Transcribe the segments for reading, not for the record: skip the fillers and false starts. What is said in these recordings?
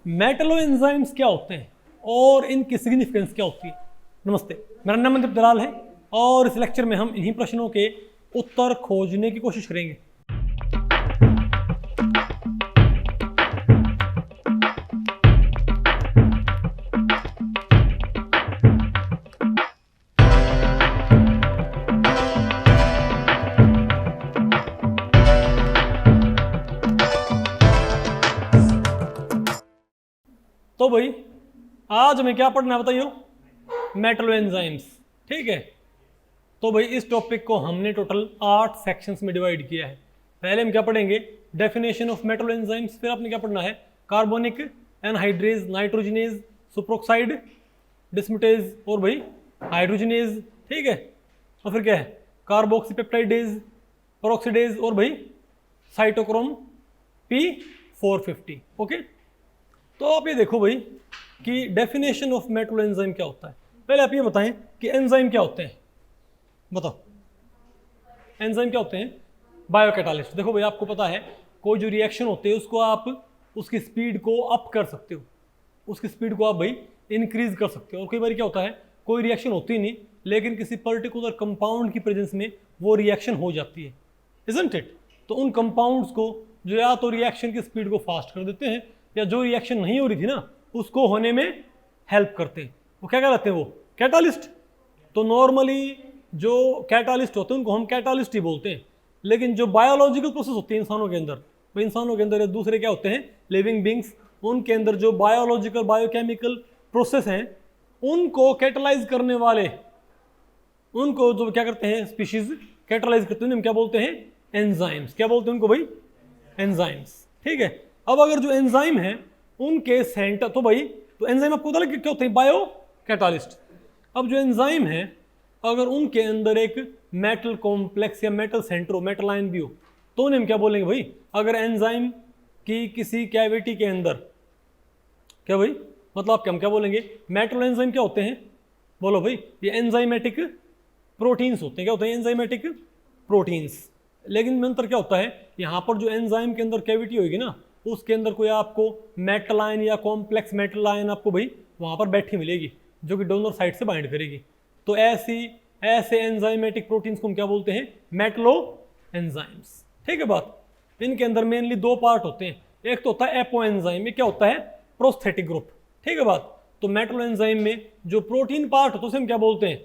Metlo enzymes क्या होते हैं और इनकी सिग्निफिकेंस क्या होती है। नमस्ते, मेरा नाम मनदीप दलाल है और इस लेक्चर में हम इन्हीं प्रश्नों के उत्तर खोजने की कोशिश करेंगे। तो भाई आज हमें क्या पढ़ना है बताइए? Metlo enzymes. ठीक है, तो भाई इस टॉपिक को हमने टोटल 8 सेक्शंस में डिवाइड किया है। पहले हम क्या पढ़ेंगे? Definition of Metlo enzymes. फिर आपने क्या पढ़ना है? कार्बोनिक एनहाइड्रेज, नाइट्रोजनेज, सुप्रोक्साइड, डिस्मुटेज और भाई हाइड्रोजनेज। ठीक है, और फिर क्या है? कार्बोक्सीपेप्टाइडेज, पेरोक्सीडेज और भाई साइटोक्रोम P450। ओके, तो आप ये देखो भाई कि डेफिनेशन ऑफ मेटलो एंजाइम क्या होता है। पहले आप ये बताएं कि एंजाइम क्या होते हैं। बताओ एंजाइम क्या होते हैं? बायोकैटालिस्ट। देखो भाई आपको पता है कोई जो रिएक्शन होते हैं उसको आप उसकी स्पीड को अप कर सकते हो, उसकी स्पीड को आप भाई इंक्रीज कर सकते हो। और कई बार क्या होता है कोई रिएक्शन होती नहीं लेकिन किसी पर्टिकुलर कंपाउंड की प्रेजेंस में वो रिएक्शन हो जाती है, इजंट इट? तो उन कंपाउंड्स को जो या तो रिएक्शन की स्पीड को फास्ट कर देते हैं या जो रिएक्शन नहीं हो रही थी ना उसको होने में हेल्प करते हैं। वो क्या कहलाते हैं? वो कैटालिस्ट। तो नॉर्मली जो कैटालिस्ट होते हैं उनको हम कैटालिस्ट ही बोलते हैं, लेकिन जो बायोलॉजिकल प्रोसेस होती है इंसानों के अंदर, वो इंसानों के अंदर दूसरे क्या होते हैं? Living beings. उनके अंदर जो बायोलॉजिकल बायोकेमिकल प्रोसेस हैं उनको कैटलाइज करने वाले, उनको जो क्या करते हैं स्पीशीज कैटलाइज करते हैं, हम क्या बोलते हैं? एंजाइम्स। क्या बोलते हैं उनको भाई? एंजाइम्स। ठीक है, अब अगर जो एंजाइम है उनके सेंटर, तो भाई तो एंजाइम आपको पता लगे क्या होते हैं? Bio catalyst. अब जो एंजाइम है अगर उनके अंदर एक मेटल कॉम्प्लेक्स या मेटल सेंटर हो, मेटल आयन भी हो, तो उन्हें हम क्या बोलेंगे भाई? अगर एंजाइम की किसी कैविटी के अंदर, क्या भाई मतलब आप क्या बोलेंगे? मेटल एंजाइम क्या होते हैं? बोलो भाई। ये एंजाइमेटिक प्रोटीन्स होते हैं। क्या होते हैं? Enzymatic proteins. लेकिन अंतर क्या होता है? यहाँ पर जो एंजाइम के अंदर कैविटी होगी ना उसके अंदर कोई आपको मेटल आयन या कॉम्प्लेक्स मेटल आयन आपको भाई वहाँ पर बैठी मिलेगी जो कि डोनर साइड से बाइंड करेगी। तो ऐसे एंजाइमेटिक प्रोटीन्स को हम क्या बोलते हैं? Metlo enzymes. ठीक है बात। इनके अंदर मेनली 2 पार्ट होते हैं। एक तो होता है एपो एंजाइम, ये क्या होता है? Prosthetic group. ठीक है बात। तो मेटलो एंजाइम में जो प्रोटीन पार्ट होता है उसे हम क्या बोलते हैं?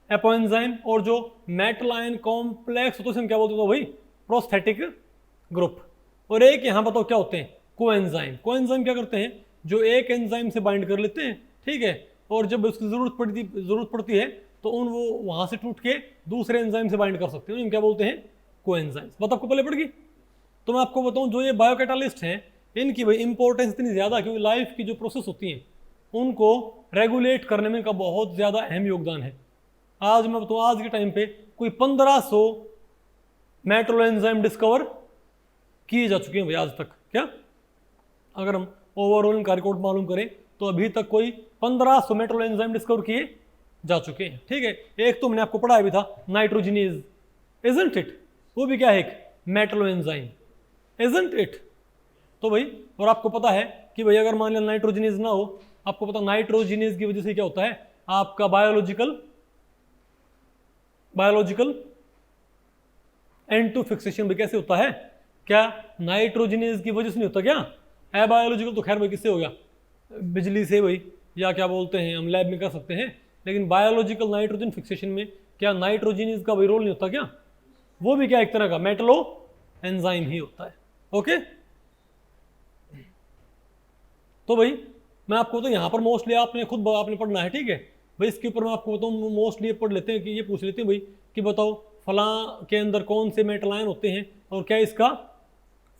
Apo enzyme. और जो मेटल आयन कॉम्प्लेक्स होता है उसे हम क्या बोलते हैं? भाई प्रोस्थेटिक ग्रुप। और एक यहाँ बताओ क्या होते हैं? कोएंजाइम। कोएंजाइम क्या करते हैं? जो एक एंजाइम से बाइंड कर लेते हैं, ठीक है, और जब उसकी जरूरत पड़ती है तो वो वहां से टूट के दूसरे एंजाइम से बाइंड कर सकते हैं। हम क्या बोलते हैं? कोएंजाइम्स। बात आपको पहले पड़ गई। तो मैं आपको बताऊं जो ये बायोकैटालिस्ट हैं इनकी भाई इंपॉर्टेंस इतनी ज़्यादा क्योंकि लाइफ की जो प्रोसेस होती हैं उनको रेगुलेट करने में का बहुत ज़्यादा अहम योगदान है। आज मैं बताऊँ आज के टाइम पे कोई 1500 मेटलो एंजाइम डिस्कवर किए जा चुके हैं भाई आज तक। क्या अगर हम ओवरऑल इनका रिकॉर्ड मालूम करें तो अभी तक कोई 1500 मेटलो एंजाइम डिस्कवर किए जा चुके हैं। ठीक है, एक तो मैंने आपको पढ़ाया भी था नाइट्रोजनेज, इजंट इट? वो भी क्या है? एक मेटलो एंजाइम, इजंट इट? तो भाई और आपको पता है कि भाई अगर मान लिया नाइट्रोजनेज ना हो, आपको पता नाइट्रोजनेज की वजह से क्या होता है? आपका बायोलॉजिकल एंड टू फिक्सेशन भी कैसे होता है? क्या नाइट्रोजनेज की वजह से नहीं होता क्या? अबायोलॉजिकल तो खैर भाई किससे हो गया? बिजली से भाई, या क्या बोलते हैं हम लैब में कर सकते हैं, लेकिन बायोलॉजिकल नाइट्रोजन फिक्सेशन में क्या नाइट्रोजनेज का भाई रोल नहीं होता क्या? वो भी क्या एक तरह का मेटलो एंजाइम ही होता है। ओके, तो भाई मैं आपको तो यहाँ पर मोस्टली आपने पढ़ना है। ठीक है भाई, इसके ऊपर मैं आपको बताऊँ मोस्टली ये पढ़ लेते हैं कि ये पूछ लेते हैं भाई कि बताओ फला के अंदर कौन से मेटल आयन होते हैं और क्या इसका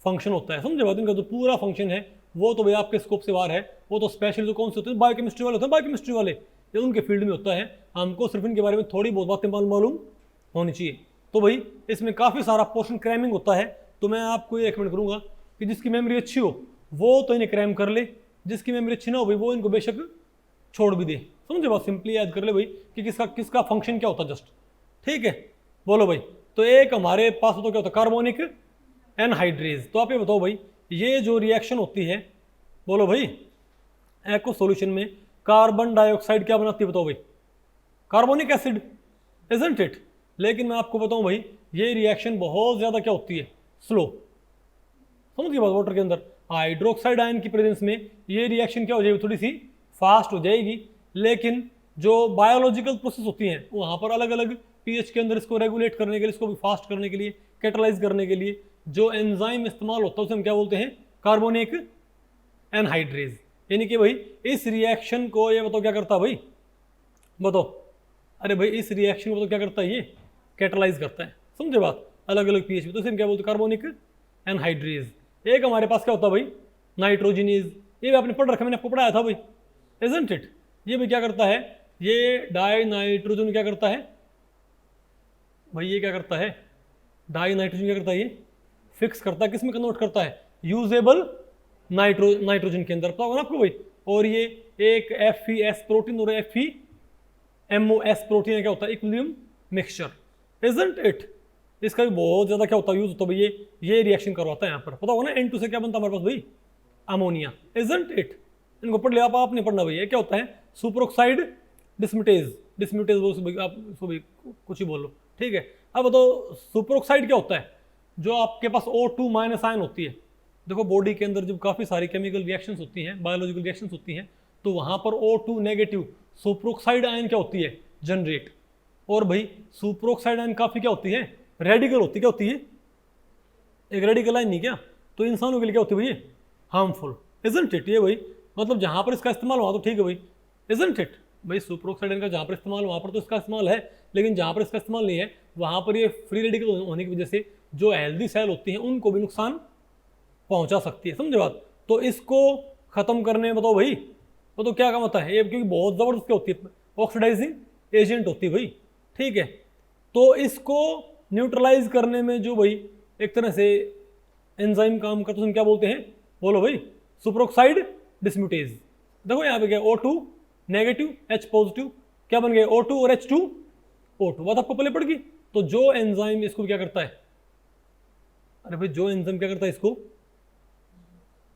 फंक्शन होता है। समझे बात? इनका जो पूरा फंक्शन है वो तो भाई आपके स्कोप से बाहर है। वो तो स्पेशल जो कौन से होते हैं बायोकेमिस्ट्री वाले होते हैं, बायोकेमिस्ट्री वाले ये उनके फील्ड में होता है। हमको सिर्फ इनके बारे में थोड़ी बहुत बातें मालूम होनी चाहिए। तो भाई इसमें काफ़ी सारा पोर्शन क्रैमिंग होता है। तो मैं आपको ये रिकमेंड करूँगा कि जिसकी मेमोरी अच्छी हो वो तो इन्हें क्रैम कर ले, जिसकी मेमोरी अच्छी ना हो भाई वो इनको बेशक छोड़ भी दे। समझे बात? सिंपली याद कर ले भाई कि किसका फंक्शन क्या होता है जस्ट। ठीक है, बोलो भाई। तो एक हमारे पास तो क्या होता है? Carbonic anhydrase. तो आप ये बताओ भाई ये जो रिएक्शन होती है बोलो भाई, एक्व सॉल्यूशन में कार्बन डाइऑक्साइड क्या बनाती है बताओ भाई, कार्बोनिक एसिड, इजंट इट। लेकिन मैं आपको बताऊं भाई, ये रिएक्शन बहुत ज़्यादा क्या होती है, स्लो। समझिए बात, वाटर के अंदर हाइड्रोक्साइड आयन की प्रेजेंस में ये रिएक्शन क्या हो जाएगी, थोड़ी सी फास्ट हो जाएगी। लेकिन जो बायोलॉजिकल प्रोसेस होती हैं वहाँ पर अलग अलग पीएच के अंदर इसको रेगुलेट करने के लिए, इसको भी फास्ट करने के लिए, कैटलाइज करने के लिए जो एंजाइम इस्तेमाल होता है उसे हम क्या बोलते हैं, कार्बोनिक एनहाइड्रेज। यानी कि भाई इस रिएक्शन को ये बताओ क्या करता है भाई, बताओ, अरे भाई इस रिएक्शन को तो क्या करता है, ये कैटलाइज करता है। समझे बात, अलग अलग पीएच में, तो इसे हम क्या बोलते हैं, कार्बोनिक एनहाइड्रेज। एक हमारे पास क्या होता है भाई, नाइट्रोजनीज, ये भी आपने पढ़ रखा, मैंने आपको पढ़ाया था भाई, इजंट इट। ये भी क्या करता है, ये डाई नाइट्रोजन क्या करता है भाई, ये क्या करता है, डाई नाइट्रोजन क्या करता है, ये फिक्स करता है, किस में कन्वर्ट करता है, यूजेबल नाइट्रोजन के अंदर, पता होगा ना आपको भाई। और ये एक FeS प्रोटीन और FeMOS प्रोटीन क्या होता है, इक्विलिब्रियम मिक्सचर, इजंट इट। इसका भी बहुत ज्यादा क्या होता है यूज होता है भाई, ये रिएक्शन करवाता है यहाँ पर, पता होगा ना N2 से क्या बनता है हमारे पास भाई, अमोनिया, इजंट इट। इनको पढ़ लिया आप नहीं पढ़ना भाई, ये क्या होता है, सुपरऑक्साइड डिस्म्यूटेज, डिस्म्यूटेज बोल आप इसको भी कुछ ही बोल लो, ठीक है। अब बताओ सुपरऑक्साइड क्या होता है, जो आपके पास O2 माइनस आयन होती है। देखो बॉडी के अंदर जब काफ़ी सारी केमिकल रिएक्शंस होती हैं, बायोलॉजिकल रिएक्शंस होती हैं, तो वहाँ पर O2 नेगेटिव सुपरऑक्साइड आयन क्या होती है, जनरेट। और भाई सुपरऑक्साइड आयन काफ़ी क्या होती है, रेडिकल होती, क्या होती है, एक रेडिकल आयन नहीं क्या, तो इंसानों के लिए क्या होती है भाई, हार्मफुल, इजंट इट। ये भाई मतलब जहाँ पर इसका इस्तेमाल हुआ तो ठीक है भाई, इजंट इट। भाई सुपरऑक्साइड आयन का जहाँ पर इस्तेमाल वहाँ पर तो इसका इस्तेमाल है, लेकिन जहाँ पर इसका इस्तेमाल नहीं है वहाँ पर ये फ्री रेडिकल होने की वजह से जो हेल्दी सेल होती हैं उनको भी नुकसान पहुंचा सकती है। समझे बात, तो इसको खत्म करने में बताओ भाई, तो क्या काम होता है ये, क्योंकि बहुत जबरदस्त क्या होती है, ऑक्सीडाइजिंग एजेंट होती है भाई, ठीक है। तो इसको न्यूट्रलाइज करने में जो भाई एक तरह से एंजाइम काम करता है, क्या बोलते हैं, बोलो भाई, सुपरऑक्साइड डिस्म्यूटेज। देखो यहाँ पे क्या, O2 नेगेटिव H पॉजिटिव, क्या बन गया, O2 और H2 O2, बात आपको पहले पड़ गई। तो जो एंजाइम इसको क्या करता है, अरे भाई जो एंजाइम क्या करता है इसको,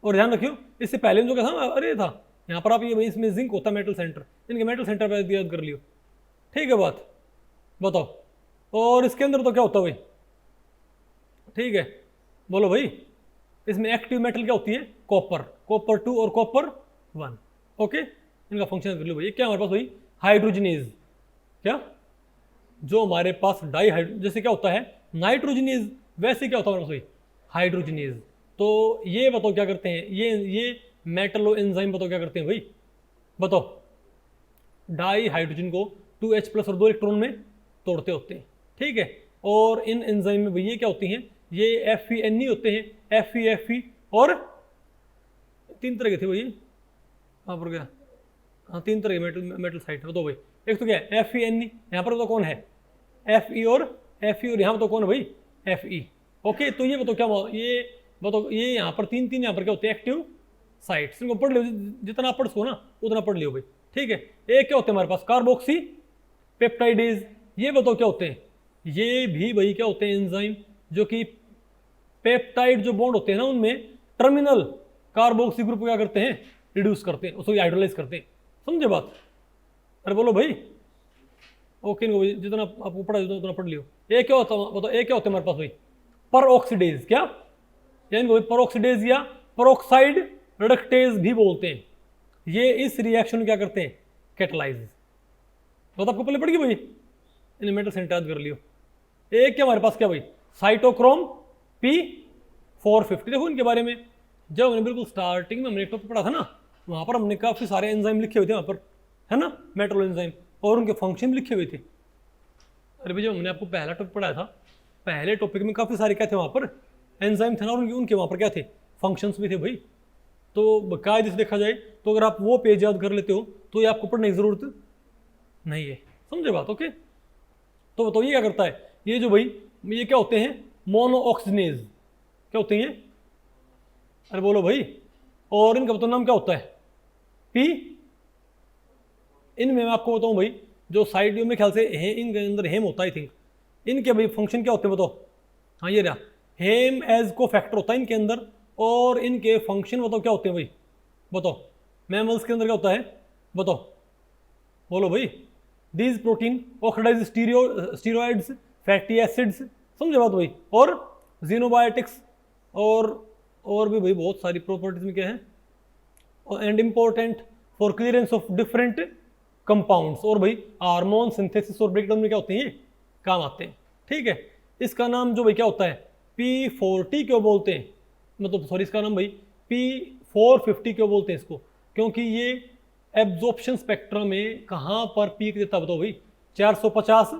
और ध्यान रखियो इससे पहले जो क्या था, अरे था यहाँ पर आप ये इसमें जिंक होता है मेटल सेंटर, इनके मेटल सेंटर पर याद कर लियो, ठीक है बात, बताओ। और इसके अंदर तो क्या होता है भाई, ठीक है, बोलो भाई, इसमें एक्टिव मेटल क्या होती है, कॉपर, कॉपर 2 और कॉपर 1, ओके। इनका फंक्शन कर लो भाई, क्या हमारे पास भाई, हाइड्रोजनेज, क्या, जो हमारे पास डाई हाइड्रो, जैसे क्या होता है नाइट्रोजनेज, वैसे क्या होता है हमारे पास भाई, हाइड्रोजनेज। तो ये बताओ क्या करते हैं, ये मेटलो एंजाइम बताओ क्या करते हैं भाई, बताओ, डाई हाइड्रोजन को 2H+ और 2 इलेक्ट्रॉन में तोड़ते होते हैं, ठीक है। और इन एंजाइम में भाई ये क्या होती हैं, ये FeNe होते हैं, Fe और 3 तरह के थे भाई, यहाँ पर क्या, हाँ 3 तरह के मेटल साइट बताओ भाई। एक तो क्या है FeNe, यहाँ पर तो कौन है, Fe और यहाँ पर तो कौन है भाई, Fe, ओके। तो ये बताओ क्या, ये बताओ, ये यहाँ पर 3 यहाँ पर क्या होते हैं, एक्टिव साइट्स। इनको पढ़ लियो, जितना पढ़ सको ना उतना पढ़ लियो भाई, ठीक है। एक क्या होते हैं हमारे पास, कार्बोक्सी पेप्टाइडेज, ये बताओ क्या होते हैं, ये भी भाई क्या होते हैं, एंजाइम जो कि पेप्टाइड जो बॉन्ड होते हैं ना उनमें टर्मिनल कार्बोक्सी ग्रुप क्या करते हैं, रिड्यूस करते हैं, उसको हाइड्रोलाइज करते हैं। समझे बात, अरे बोलो भाई, ओके। इनको जितना आपको पढ़ा उतना पढ़ लियो। ये क्या होता है बताओ, ये क्या होते हैं हमारे पास भाई, परऑक्सीडेज, क्या, या इनको परऑक्सीडेज या परऑक्साइड रिडक्टेज भी बोलते हैं। ये इस रिएक्शन क्या करते हैं, कैटलाइज। तो आपको पहले पड़ गई भाई, इन्हें मेटल सेंटर याद कर लियो। एक क्या हमारे पास क्या भाई, साइटोक्रोम P450। देखो इनके बारे में जब हमने बिल्कुल स्टार्टिंग में हमने एक टॉपिक पढ़ा था ना, वहाँ पर हमने काफ़ी सारे एंजाइम लिखे हुए थे वहाँ पर, है ना, मेटल एंजाइम, और उनके फंक्शन भी लिखे हुए थे। अरे भाई जब हमने आपको पहला टॉपिक पढ़ाया था, पहले टॉपिक में काफ़ी सारे क्या थे वहाँ पर, एंजाइम थे ना, और उनके वहाँ पर क्या थे, फंक्शंस भी थे भाई। तो कायदे से देखा जाए तो अगर आप वो पेज याद कर लेते हो तो ये आपको पढ़ने की ज़रूरत नहीं है। समझे बात, ओके। तो बताओ ये क्या करता है, ये जो भाई ये क्या होते हैं, मोनो ऑक्सीजनेज, क्या होते हैं ये, अरे बोलो भाई। और इनका बताओ नाम क्या होता है, P। इनमें मैं आपको बताऊं भाई, जो साइड में ख्याल से इनके अंदर हेम होता है, आई थिंक। इनके भाई फंक्शन क्या होते हैं बताओ, हाँ ये रहा, हेम एज को फैक्टर होता है इनके अंदर, और इनके फंक्शन बताओ क्या होते हैं भाई, बताओ मैमल्स के अंदर क्या होता है, बताओ, बोलो भाई। These protein oxidise steroids, fatty acids, समझे बात भाई, और जीनोबायोटिक्स, और भी भाई बहुत सारी प्रॉपर्टीज में क्या है, and important for clearance of different compounds, और भाई हार्मोन सिंथेसिस और ब्रेकडाउन में क्या होते हैं, ये काम आते हैं। ठीक है, इसका नाम जो भाई क्या होता है, P40 क्यों बोलते हैं, मतलब सॉरी इसका नाम भाई P450 क्यों बोलते हैं इसको, क्योंकि ये एब्जॉर्प्शन स्पेक्ट्रम में कहाँ पर पीक देता बताओ भाई, 450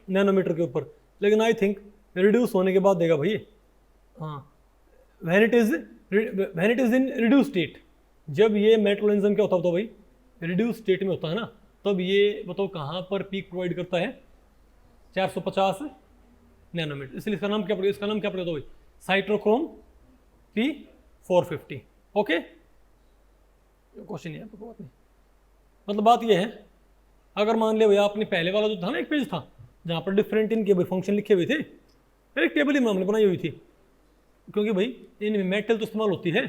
नैनोमीटर के ऊपर, लेकिन आई थिंक रिड्यूस होने के बाद देगा भाई, हाँ when it is in reduce state, जब ये मेटल एंजाइम क्या होता है बताओ भाई, रिड्यूस स्टेट में होता है ना, तब ये बताओ कहाँ पर पीक प्रोवाइड करता है, 450 नैनोमीटर, इसलिए इसका नाम क्या पड़ेगा, इसका नाम क्या पड़ेगा भाई, साइटोक्रोम P450। ओके, क्वेश्चन नहीं है आपको, बात नहीं, मतलब बात ये है, अगर मान लिया भैया आपने पहले वाला जो था ना एक पेज था जहाँ पर डिफरेंट इनके भाई फंक्शन लिखे हुए थे, एक टेबल ही हमने बनाई हुई थी, क्योंकि भाई इनमें मेटल तो इस्तेमाल होती है,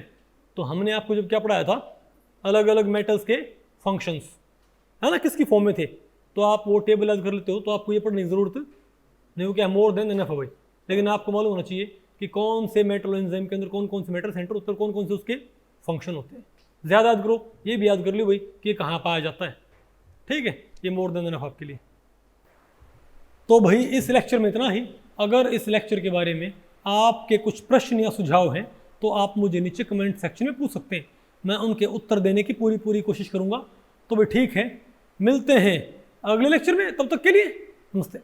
तो हमने आपको जब क्या पढ़ाया था, अलग अलग मेटल्स के फंक्शंस, है ना, किसकी फॉर्म में थे, तो आप वो टेबल याद कर लेते हो, तो आपको ये पढ़ने की जरूरत नहीं हो, क्या मोर देन एनफ है भाई, लेकिन आपको मालूम होना चाहिए कि कौन से मेटल एंजाइम के अंदर कौन कौन से मेटल सेंटर उत्तर कौन कौन से उसके फंक्शन होते हैं, ज़्यादा याद करो, ये भी याद कर लो भाई कि कहाँ पाया जाता है। ठीक है, ये मोर देन एनफ आपके लिए। तो भाई इस लेक्चर में इतना ही, अगर इस लेक्चर के बारे में आपके कुछ प्रश्न या सुझाव हैं तो आप मुझे नीचे कमेंट सेक्शन में पूछ सकते हैं, मैं उनके उत्तर देने की पूरी कोशिश करूंगा। तो भाई ठीक है, मिलते हैं अगले लेक्चर में, तब तक के लिए नमस्ते।